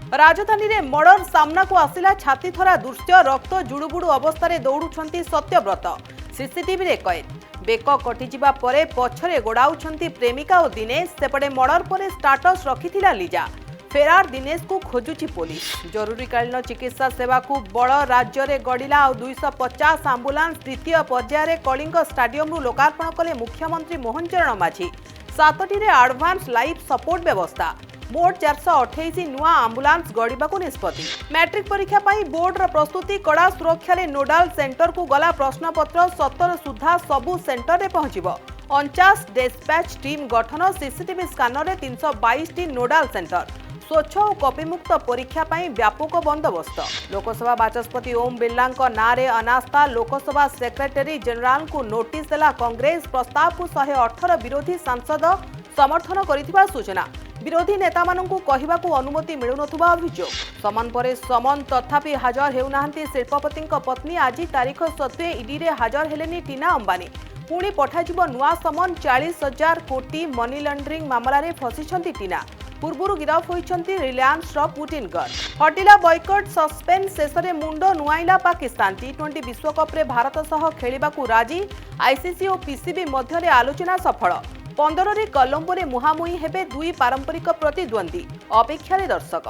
राजधानी रे मर्डर सामना को आसिला छाती थरा दृश्य रक्त जुड़ुबुड़ु अवस्था दौड़ुंट सत्यव्रत सीसीटीवी रे कैद बेक कटिजा परे पछरे गोड़ाउछंती प्रेमिका और दिनेश सेपटे मर्डर पर स्टाटस रखिथिला लीजा फेरार दिनेश को खोजुची पुलिस जरूरीकालीन चिकित्सा सेवा को बड़ राज्य रे गड़िला और 250 आंबुलांस द्वितीय पर्यायर कलिंग स्टाडियम रु लोकार्पण कले मुख्यमंत्री मोहन चरण माझी 7टी रे एडवांस लाइफ सपोर्ट व्यवस्था मोट 428 नुआ आंबुलांस गड़िबा निष्पत्ति मैट्रिक परीक्षा पाई बोर्ड प्रस्तुति कड़ा सुरक्षा रे नोडाल सेंटर को गला प्रश्नपत्र 17 सुधा सबु सेंटर रे पहुंचीबो 49 डिस्पैच टीम गठन सीसीटीवी स्कैनर रे 322 टी नोडाल सेंटर स्वच्छ और कपिमुक्त परीक्षा पाई व्यापक बंदोबस्त लोकसभा बाचस्पति ओम बिरला नाँ रे अनास्था लोकसभा सेक्रेटरी जनरल को नोटिस देला कांग्रेस प्रस्ताव को 118 विरोधी सांसद समर्थन करिथिबा सूचना विरोधी नेता माननकु कहिबाकू अनुमति मिलुनथुबा अभियोग समन परे समन तथापि हाजर हेउनाहंती शिल्पपति पत्नी आज तारीख सत्वे ईडी रे हाजर हेलेनी टीना अंबानी पुणी पठाजिबो नुआ समन 40,000 कोटी मनी लॉन्ड्रिंग मामला रे फसिछंती टीना पूर्वरु गिरफ होइछंती रिलायंस रो पुटिन घर हटिला बॉयकट सस्पेंस शेषरे मुंड नुआइला पाकिस्तान टी20 विश्वकप रे भारत सह खेलिबाकू राजी आईसीसी और पीसीबी मध्य रे आलोचना सफल 15 रे कोलंबो रे मुहामुही हेबे दुई पारंपरिक प्रतिद्वंदी अपेक्षा रे दर्शक।